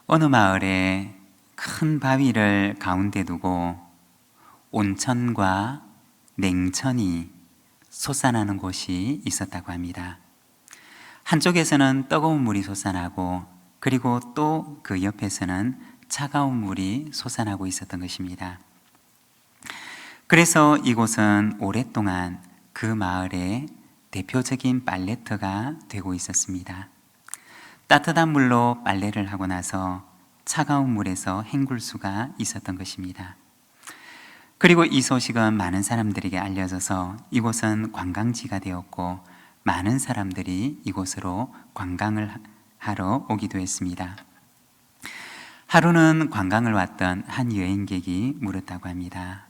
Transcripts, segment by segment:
어느 마을에 큰 바위를 가운데 두고 온천과 냉천이 솟아나는 곳이 있었다고 합니다. 한쪽에서는 뜨거운 물이 솟아나고 그리고 또 그 옆에서는 차가운 물이 솟아나고 있었던 것입니다. 그래서 이곳은 오랫동안 그 마을의 대표적인 빨래터가 되고 있었습니다. 따뜻한 물로 빨래를 하고 나서 차가운 물에서 헹굴 수가 있었던 것입니다. 그리고 이 소식은 많은 사람들에게 알려져서 이곳은 관광지가 되었고 많은 사람들이 이곳으로 관광을 하러 오기도 했습니다. 하루는 관광을 왔던 한 여행객이 물었다고 합니다.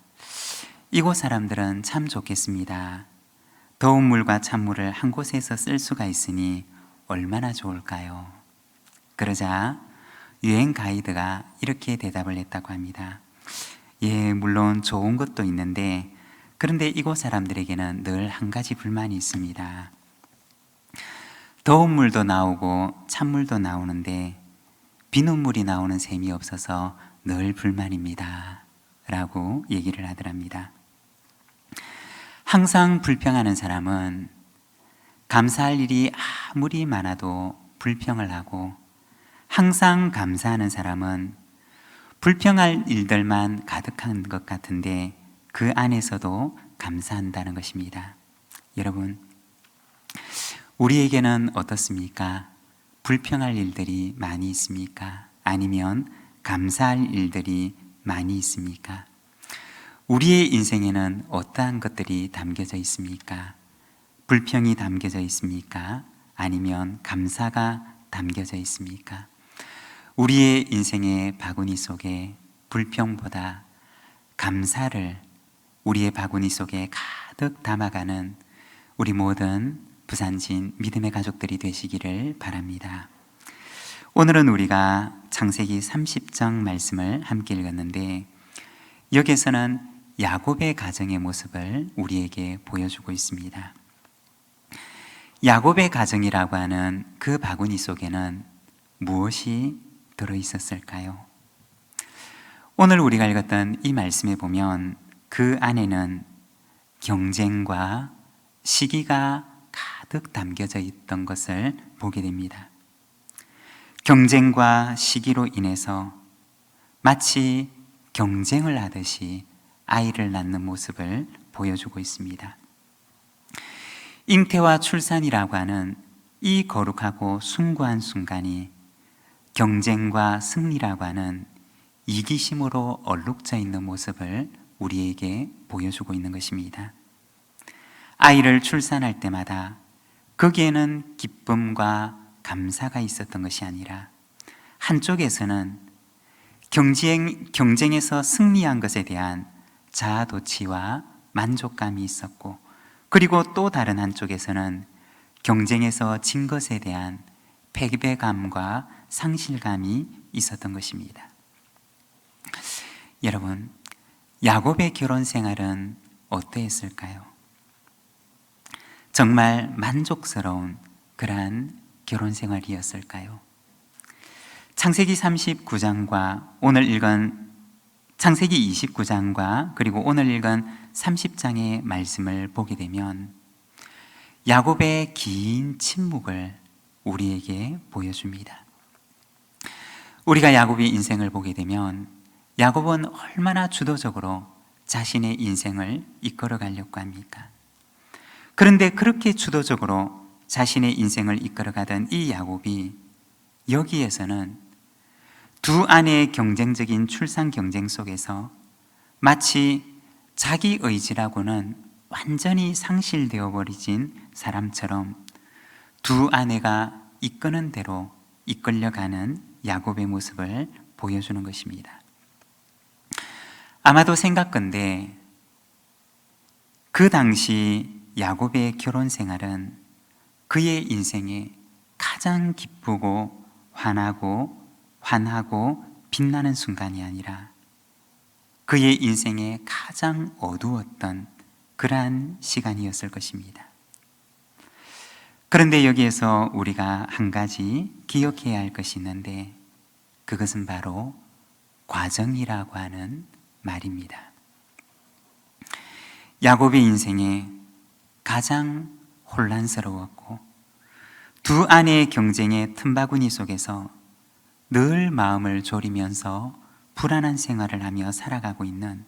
이곳 사람들은 참 좋겠습니다. 더운 물과 찬물을 한 곳에서 쓸 수가 있으니 얼마나 좋을까요? 그러자 여행 가이드가 이렇게 대답을 했다고 합니다. 예, 물론 좋은 것도 있는데 그런데 이곳 사람들에게는 늘 한 가지 불만이 있습니다. 더운 물도 나오고 찬물도 나오는데 비눗물이 나오는 셈이 없어서 늘 불만입니다. 라고 얘기를 하더랍니다. 항상 불평하는 사람은 감사할 일이 아무리 많아도 불평을 하고 항상 감사하는 사람은 불평할 일들만 가득한 것 같은데 그 안에서도 감사한다는 것입니다. 여러분, 우리에게는 어떻습니까? 불평할 일들이 많이 있습니까? 아니면 감사할 일들이 많이 있습니까? 우리의 인생에는 어떠한 것들이 담겨져 있습니까? 불평이 담겨져 있습니까? 아니면 감사가 담겨져 있습니까? 우리의 인생의 바구니 속에 불평보다 감사를 우리의 바구니 속에 가득 담아가는 우리 모든 부산진 믿음의 가족들이 되시기를 바랍니다. 오늘은 우리가 창세기 30장 말씀을 함께 읽었는데 여기에서는 야곱의 가정의 모습을 우리에게 보여주고 있습니다. 야곱의 가정이라고 하는 그 바구니 속에는 무엇이 들어있었을까요? 오늘 우리가 읽었던 이 말씀에 보면 그 안에는 경쟁과 시기가 가득 담겨져 있던 것을 보게 됩니다. 경쟁과 시기로 인해서 마치 경쟁을 하듯이 아이를 낳는 모습을 보여주고 있습니다. 잉태와 출산이라고 하는 이 거룩하고 숭고한 순간이 경쟁과 승리라고 하는 이기심으로 얼룩져 있는 모습을 우리에게 보여주고 있는 것입니다. 아이를 출산할 때마다 거기에는 기쁨과 감사가 있었던 것이 아니라 한쪽에서는 경쟁에서 승리한 것에 대한 자아도취와 만족감이 있었고 그리고 또 다른 한쪽에서는 경쟁에서 진 것에 대한 패배감과 상실감이 있었던 것입니다. 여러분, 야곱의 결혼 생활은 어떠했을까요? 정말 만족스러운 그러한 결혼 생활이었을까요? 창세기 39장과 오늘 읽은 창세기 29장과 그리고 오늘 읽은 30장의 말씀을 보게 되면 야곱의 긴 침묵을 우리에게 보여줍니다. 우리가 야곱의 인생을 보게 되면 야곱은 얼마나 주도적으로 자신의 인생을 이끌어 가려고 합니까? 그런데 그렇게 주도적으로 자신의 인생을 이끌어가던 이 야곱이 여기에서는 두 아내의 경쟁적인 출산 경쟁 속에서 마치 자기 의지라고는 완전히 상실되어 버리진 사람처럼 두 아내가 이끄는 대로 이끌려가는 야곱의 모습을 보여주는 것입니다. 아마도 생각건대 그 당시 야곱의 결혼 생활은 그의 인생에 가장 기쁘고 환하고 빛나는 순간이 아니라 그의 인생에 가장 어두웠던 그러한 시간이었을 것입니다. 그런데 여기에서 우리가 한 가지 기억해야 할 것이 있는데 그것은 바로 과정이라고 하는 말입니다. 야곱의 인생에 가장 혼란스러웠고 두 아내의 경쟁의 틈바구니 속에서 늘 마음을 졸이면서 불안한 생활을 하며 살아가고 있는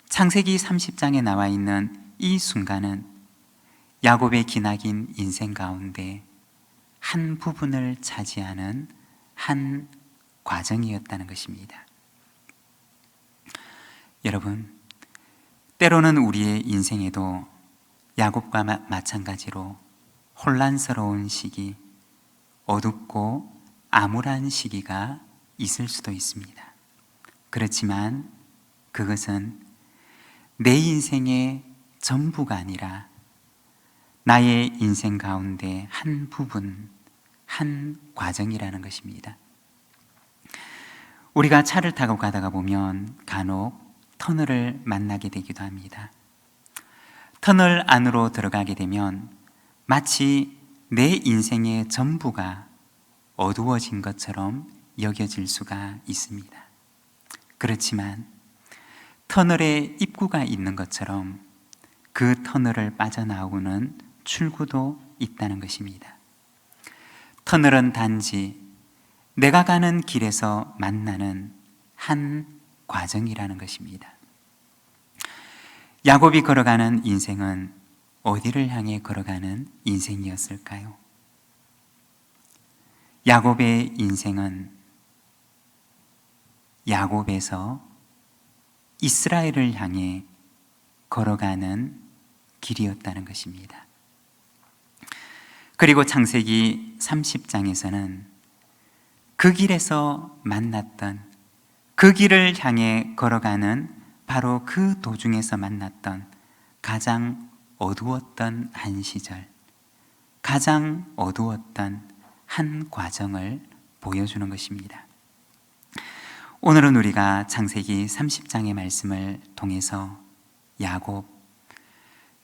창세기 30장에 나와 있는 이 순간은 야곱의 기나긴 인생 가운데 한 부분을 차지하는 한 과정이었다는 것입니다. 여러분, 때로는 우리의 인생에도 야곱과 마찬가지로 혼란스러운 시기, 어둡고 암울한 시기가 있을 수도 있습니다. 그렇지만 그것은 내 인생의 전부가 아니라 나의 인생 가운데 한 부분, 한 과정이라는 것입니다. 우리가 차를 타고 가다가 보면 간혹 터널을 만나게 되기도 합니다. 터널 안으로 들어가게 되면 마치 내 인생의 전부가 어두워진 것처럼 여겨질 수가 있습니다. 그렇지만 터널에 입구가 있는 것처럼 그 터널을 빠져나오는 출구도 있다는 것입니다. 터널은 단지 내가 가는 길에서 만나는 한 과정이라는 것입니다. 야곱이 걸어가는 인생은 어디를 향해 걸어가는 인생이었을까요? 야곱의 인생은 야곱에서 이스라엘을 향해 걸어가는 길이었다는 것입니다. 그리고 창세기 30장에서는 그 길에서 만났던, 그 길을 향해 걸어가는 바로 그 도중에서 만났던 가장 어두웠던 한 시절, 가장 어두웠던 한 과정을 보여주는 것입니다. 오늘은 우리가 창세기 30장의 말씀을 통해서 야곱,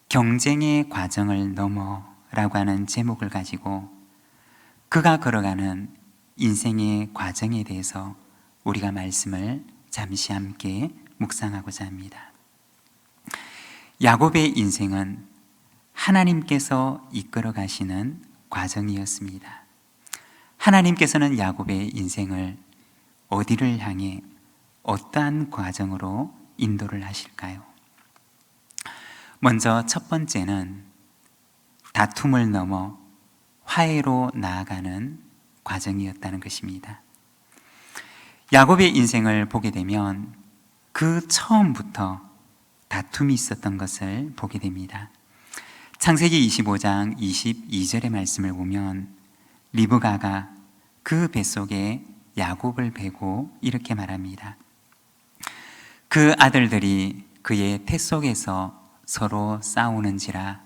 경쟁의 과정을 넘어라고 하는 제목을 가지고 그가 걸어가는 인생의 과정에 대해서 우리가 말씀을 잠시 함께 묵상하고자 합니다. 야곱의 인생은 하나님께서 이끌어 가시는 과정이었습니다. 하나님께서는 야곱의 인생을 어디를 향해 어떠한 과정으로 인도를 하실까요? 먼저 첫 번째는 다툼을 넘어 화해로 나아가는 과정이었다는 것입니다. 야곱의 인생을 보게 되면 그 처음부터 다툼이 있었던 것을 보게 됩니다. 창세기 25장 22절의 말씀을 보면 리브가가 그 뱃속에 야곱을 베고 이렇게 말합니다. 그 아들들이 그의 뱃속에서 서로 싸우는지라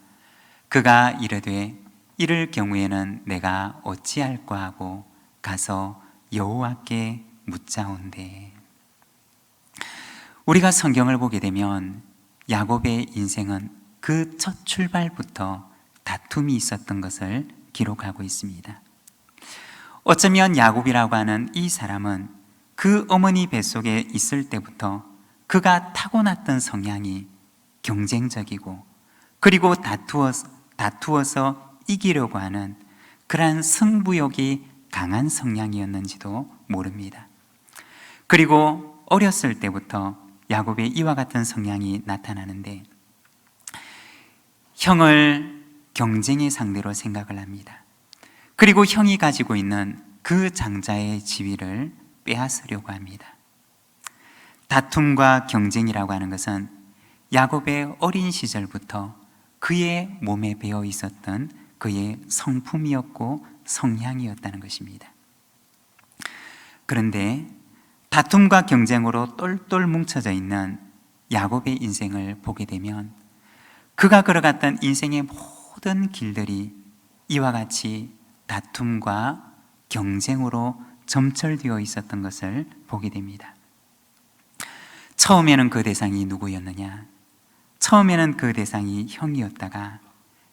그가 이르되 이럴 경우에는 내가 어찌할까 하고 가서 여호와께 묻자온대. 우리가 성경을 보게 되면 야곱의 인생은 그 첫 출발부터 다툼이 있었던 것을 기록하고 있습니다. 어쩌면 야곱이라고 하는 이 사람은 그 어머니 뱃속에 있을 때부터 그가 타고났던 성향이 경쟁적이고 그리고 다투어서 이기려고 하는 그러한 승부욕이 강한 성향이었는지도 모릅니다. 그리고 어렸을 때부터 야곱의 이와 같은 성향이 나타나는데 형을 경쟁의 상대로 생각을 합니다. 그리고 형이 가지고 있는 그 장자의 지위를 빼앗으려고 합니다. 다툼과 경쟁이라고 하는 것은 야곱의 어린 시절부터 그의 몸에 배어 있었던 그의 성품이었고 성향이었다는 것입니다. 그런데 다툼과 경쟁으로 똘똘 뭉쳐져 있는 야곱의 인생을 보게 되면 그가 걸어갔던 인생의 모든 길들이 이와 같이 다툼과 경쟁으로 점철되어 있었던 것을 보게 됩니다. 처음에는 그 대상이 누구였느냐? 처음에는 그 대상이 형이었다가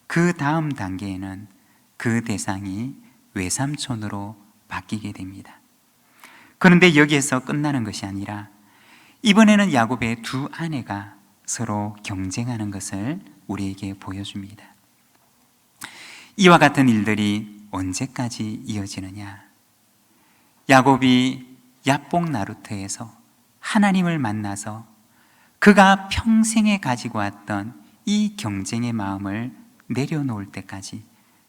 그 다음 단계에는 그 대상이 외삼촌으로 바뀌게 됩니다. 그런데 여기에서 끝나는 것이 아니라 이번에는 야곱의 두 아내가 서로 경쟁하는 것을 우리에게 보여줍니다. 이와 같은 일들이 언제까지 이어지느냐? 야곱이 야복 나루트에서 하나님을 만나서 그가 평생에 가지고 왔던 이 경쟁의 마음을 내려놓을 때까지,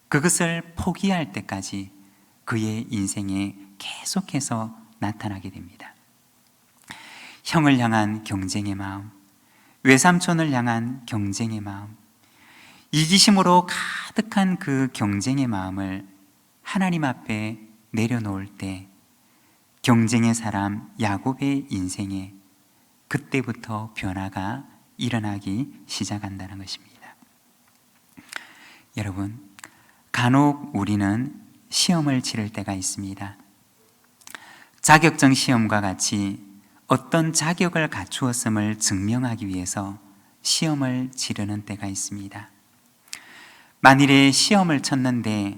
그것을 포기할 때까지 그의 인생에 계속해서 나타나게 됩니다. 형을 향한 경쟁의 마음, 외삼촌을 향한 경쟁의 마음, 이기심으로 가득한 그 경쟁의 마음을 하나님 앞에 내려놓을 때 경쟁의 사람 야곱의 인생에 그때부터 변화가 일어나기 시작한다는 것입니다. 여러분, 간혹 우리는 시험을 치를 때가 있습니다. 자격증 시험과 같이 어떤 자격을 갖추었음을 증명하기 위해서 시험을 치르는 때가 있습니다. 만일에 시험을 쳤는데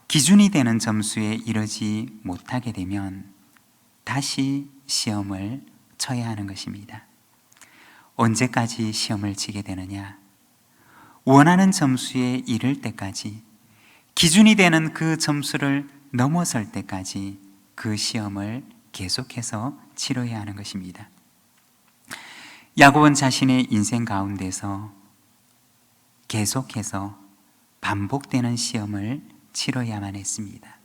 기준이 되는 점수에 이르지 못하게 되면 다시 시험을 쳐야 하는 것입니다. 언제까지 시험을 치게 되느냐? 원하는 점수에 이를 때까지, 기준이 되는 그 점수를 넘어설 때까지 그 시험을 계속해서 치러야 하는 것입니다. 야곱은 자신의 인생 가운데서 계속해서 반복되는 시험을 치러야만 했습니다.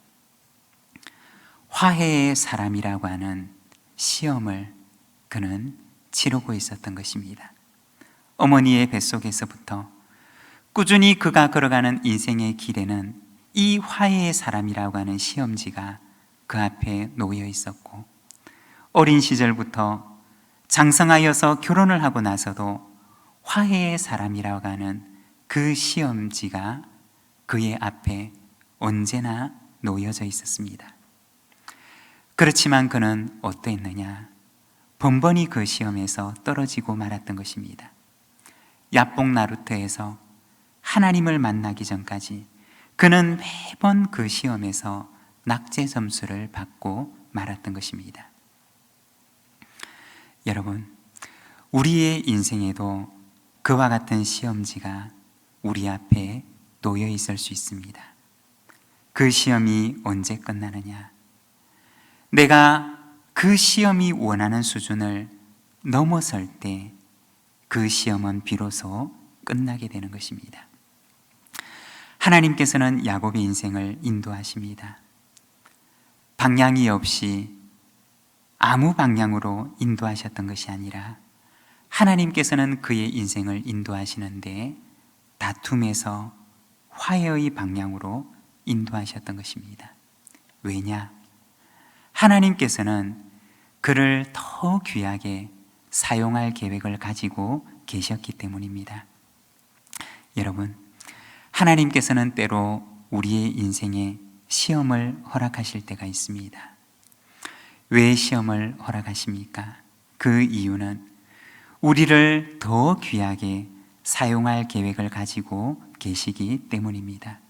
화해의 사람이라고 하는 시험을 그는 치르고 있었던 것입니다. 어머니의 뱃속에서부터 꾸준히 그가 걸어가는 인생의 길에는 이 화해의 사람이라고 하는 시험지가 그 앞에 놓여 있었고, 어린 시절부터 장성하여서 결혼을 하고 나서도 화해의 사람이라고 하는 그 시험지가 그의 앞에 언제나 놓여져 있었습니다. 그렇지만 그는 어떠했느냐? 번번이 그 시험에서 떨어지고 말았던 것입니다. 야복 나루트에서 하나님을 만나기 전까지 그는 매번 그 시험에서 낙제 점수를 받고 말았던 것입니다. 여러분, 우리의 인생에도 그와 같은 시험지가 우리 앞에 놓여 있을 수 있습니다. 그 시험이 언제 끝나느냐? 내가 그 시험이 원하는 수준을 넘어설 때 그 시험은 비로소 끝나게 되는 것입니다. 하나님께서는 야곱의 인생을 인도하십니다. 방향이 없이 아무 방향으로 인도하셨던 것이 아니라 하나님께서는 그의 인생을 인도하시는데 다툼에서 화해의 방향으로 인도하셨던 것입니다. 왜냐? 하나님께서는 그를 더 귀하게 사용할 계획을 가지고 계셨기 때문입니다. 여러분, 하나님께서는 때로 우리의 인생에 시험을 허락하실 때가 있습니다. 왜 시험을 허락하십니까? 그 이유는 우리를 더 귀하게 사용할 계획을 가지고 계시기 때문입니다.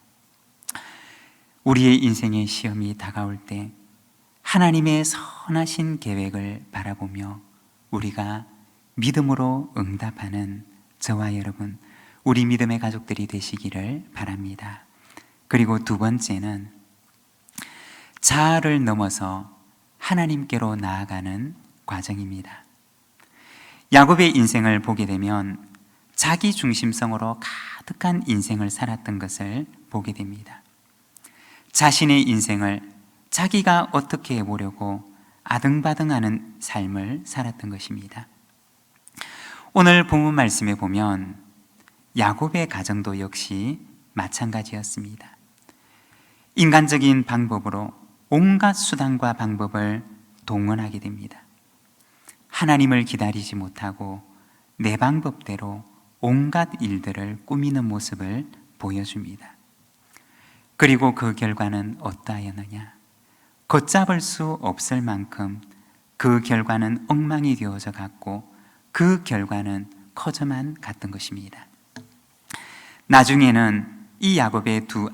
우리의 인생의 시험이 다가올 때 하나님의 선하신 계획을 바라보며 우리가 믿음으로 응답하는 저와 여러분, 우리 믿음의 가족들이 되시기를 바랍니다. 그리고 두 번째는 자아를 넘어서 하나님께로 나아가는 과정입니다. 야곱의 인생을 보게 되면 자기 중심성으로 가득한 인생을 살았던 것을 보게 됩니다. 자신의 인생을 자기가 어떻게 해보려고 아등바등하는 삶을 살았던 것입니다. 오늘 본문 말씀에 보면 야곱의 가정도 역시 마찬가지였습니다. 인간적인 방법으로 온갖 수단과 방법을 동원하게 됩니다. 하나님을 기다리지 못하고 내 방법대로 온갖 일들을 꾸미는 모습을 보여줍니다. 그리고 그 결과는 어떠하였느냐? 걷잡을 수 없을 만큼 그 결과는 엉망이 되어져 갔고 그 결과는 커져만 갔던 것입니다. 나중에는 이 야곱의 두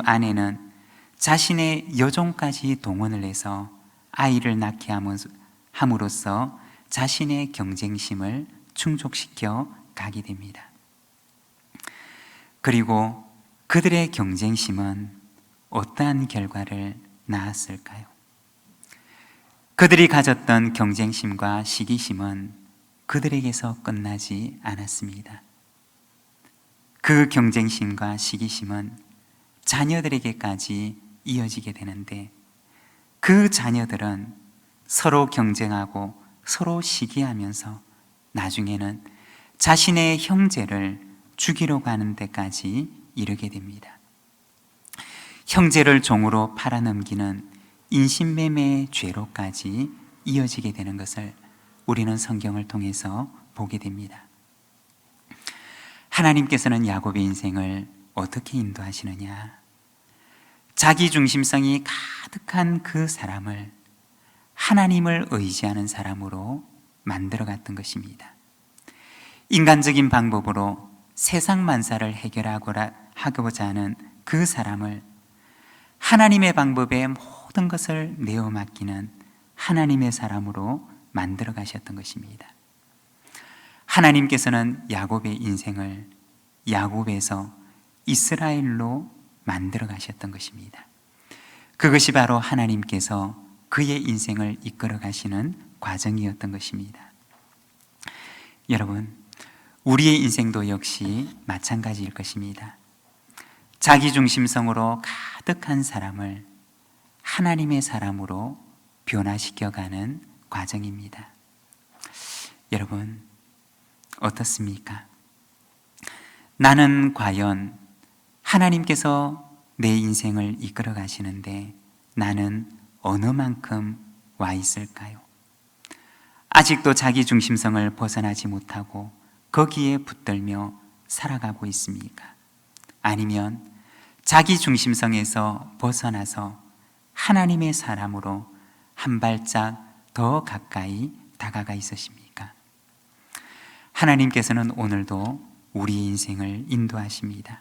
아내는 자신의 여종까지 동원을 해서 아이를 낳게 함으로써 자신의 경쟁심을 충족시켜 가게 됩니다. 그리고 그들의 경쟁심은 어떠한 결과를 낳았을까요? 그들이 가졌던 경쟁심과 시기심은 그들에게서 끝나지 않았습니다. 그 경쟁심과 시기심은 자녀들에게까지 이어지게 되는데, 그 자녀들은 서로 경쟁하고 서로 시기하면서 나중에는 자신의 형제를 죽이려고 하는 데까지 이르게 됩니다. 형제를 종으로 팔아넘기는 인신매매의 죄로까지 이어지게 되는 것을 우리는 성경을 통해서 보게 됩니다. 하나님께서는 야곱의 인생을 어떻게 인도하시느냐? 자기 중심성이 가득한 그 사람을 하나님을 의지하는 사람으로 만들어 갔던 것입니다. 인간적인 방법으로 세상 만사를 해결하고자 하는 그 사람을 하나님의 방법에 모든 것을 내어 맡기는 하나님의 사람으로 만들어 가셨던 것입니다. 하나님께서는 야곱의 인생을 야곱에서 이스라엘로 만들어 가셨던 것입니다. 그것이 바로 하나님께서 그의 인생을 이끌어 가시는 과정이었던 것입니다. 여러분, 우리의 인생도 역시 마찬가지일 것입니다. 자기중심성으로 가득한 사람을 하나님의 사람으로 변화시켜가는 과정입니다. 여러분, 어떻습니까? 나는 과연 하나님께서 내 인생을 이끌어 가시는데 나는 어느 만큼 와 있을까요? 아직도 자기 중심성을 벗어나지 못하고 거기에 붙들며 살아가고 있습니까? 아니면 자기 중심성에서 벗어나서 하나님의 사람으로 한 발짝 더 가까이 다가가 있으십니까? 하나님께서는 오늘도 우리의 인생을 인도하십니다.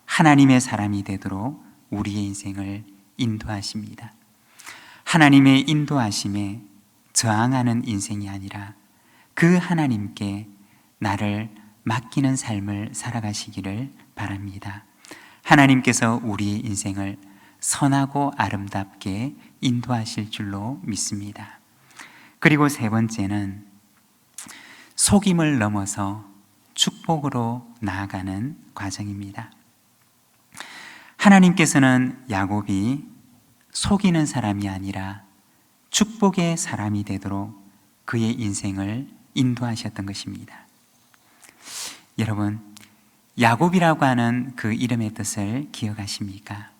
하나님의 사람이 되도록 우리의 인생을 인도하십니다. 하나님의 인도하심에 저항하는 인생이 아니라 그 하나님께 나를 맡기는 삶을 살아가시기를 바랍니다. 하나님께서 우리의 인생을 선하고 아름답게 인도하실 줄로 믿습니다. 그리고 세 번째는 속임을 넘어서 축복으로 나아가는 과정입니다. 하나님께서는 야곱이 속이는 사람이 아니라 축복의 사람이 되도록 그의 인생을 인도하셨던 것입니다. 여러분, 야곱이라고 하는 그 이름의 뜻을 기억하십니까?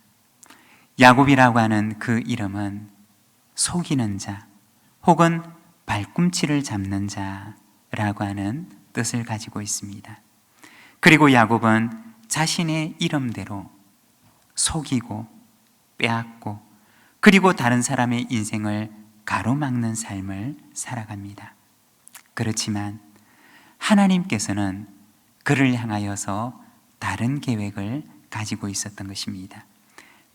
야곱이라고 하는 그 이름은 속이는 자 혹은 발꿈치를 잡는 자라고 하는 뜻을 가지고 있습니다. 그리고 야곱은 자신의 이름대로 속이고 빼앗고 그리고 다른 사람의 인생을 가로막는 삶을 살아갑니다. 그렇지만 하나님께서는 그를 향하여서 다른 계획을 가지고 있었던 것입니다.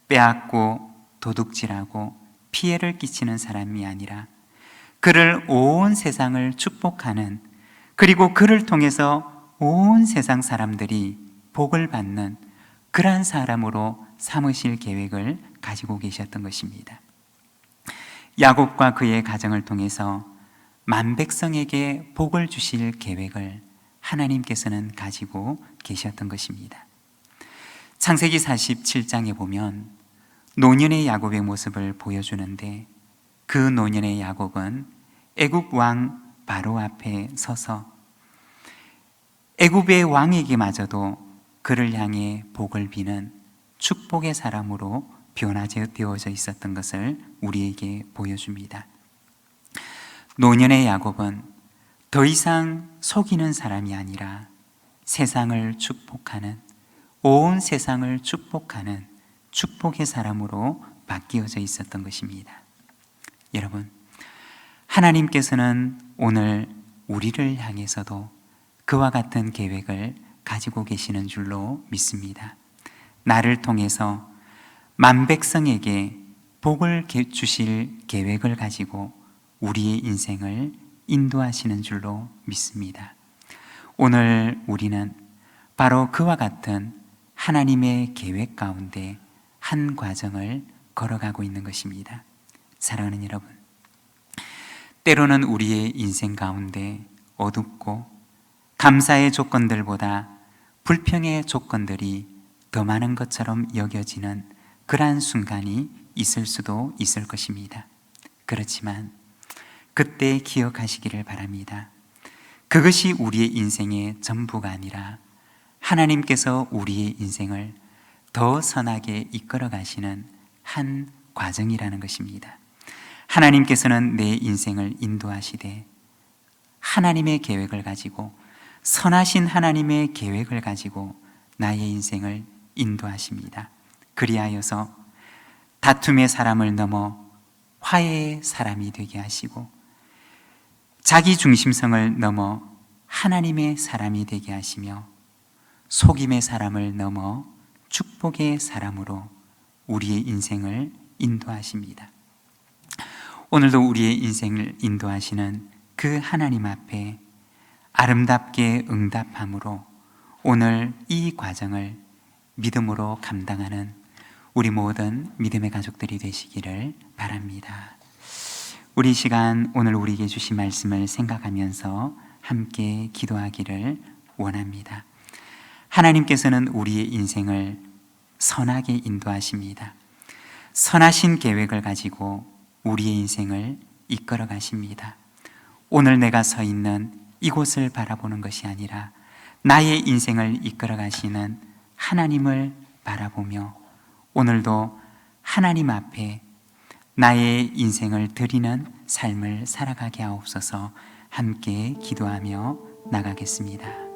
빼앗고 도둑질하고 피해를 끼치는 사람이 아니라 그를 온 세상을 축복하는, 그리고 그를 통해서 온 세상 사람들이 복을 받는 그러한 사람으로 삼으실 계획을 가지고 계셨던 것입니다. 야곱과 그의 가정을 통해서 만백성에게 복을 주실 계획을 하나님께서는 가지고 계셨던 것입니다. 창세기 47장에 보면 노년의 야곱의 모습을 보여주는데, 그 노년의 야곱은 애굽 왕 바로 앞에 서서 애굽의 왕에게마저도 그를 향해 복을 비는 축복의 사람으로 변화되어져 있었던 것을 우리에게 보여줍니다. 노년의 야곱은 더 이상 속이는 사람이 아니라 세상을 축복하는, 온 세상을 축복하는 축복의 사람으로 바뀌어져 있었던 것입니다. 여러분, 하나님께서는 오늘 우리를 향해서도 그와 같은 계획을 가지고 계시는 줄로 믿습니다. 나를 통해서 만백성에게 복을 주실 계획을 가지고 우리의 인생을 인도하시는 줄로 믿습니다. 오늘 우리는 바로 그와 같은 하나님의 계획 가운데 한 과정을 걸어가고 있는 것입니다. 사랑하는 여러분, 때로는 우리의 인생 가운데 어둡고 감사의 조건들보다 불평의 조건들이 더 많은 것처럼 여겨지는 그러한 순간이 있을 수도 있을 것입니다. 그렇지만 그때 기억하시기를 바랍니다. 그것이 우리의 인생의 전부가 아니라 하나님께서 우리의 인생을 더 선하게 이끌어 가시는 한 과정이라는 것입니다. 하나님께서는 내 인생을 인도하시되 하나님의 계획을 가지고, 선하신 하나님의 계획을 가지고 나의 인생을 인도하십니다. 그리하여서 다툼의 사람을 넘어 화해의 사람이 되게 하시고, 자기 중심성을 넘어 하나님의 사람이 되게 하시며, 속임의 사람을 넘어 축복의 사람으로 우리의 인생을 인도하십니다. 오늘도 우리의 인생을 인도하시는 그 하나님 앞에 아름답게 응답함으로 오늘 이 과정을 믿음으로 감당하는 우리 모든 믿음의 가족들이 되시기를 바랍니다. 우리 시간 오늘 우리에게 주신 말씀을 생각하면서 함께 기도하기를 원합니다. 하나님께서는 우리의 인생을 선하게 인도하십니다. 선하신 계획을 가지고 우리의 인생을 이끌어 가십니다. 오늘 내가 서 있는 이곳을 바라보는 것이 아니라 나의 인생을 이끌어 가시는 하나님을 바라보며 오늘도 하나님 앞에 나의 인생을 드리는 삶을 살아가게 하옵소서. 함께 기도하며 나가겠습니다.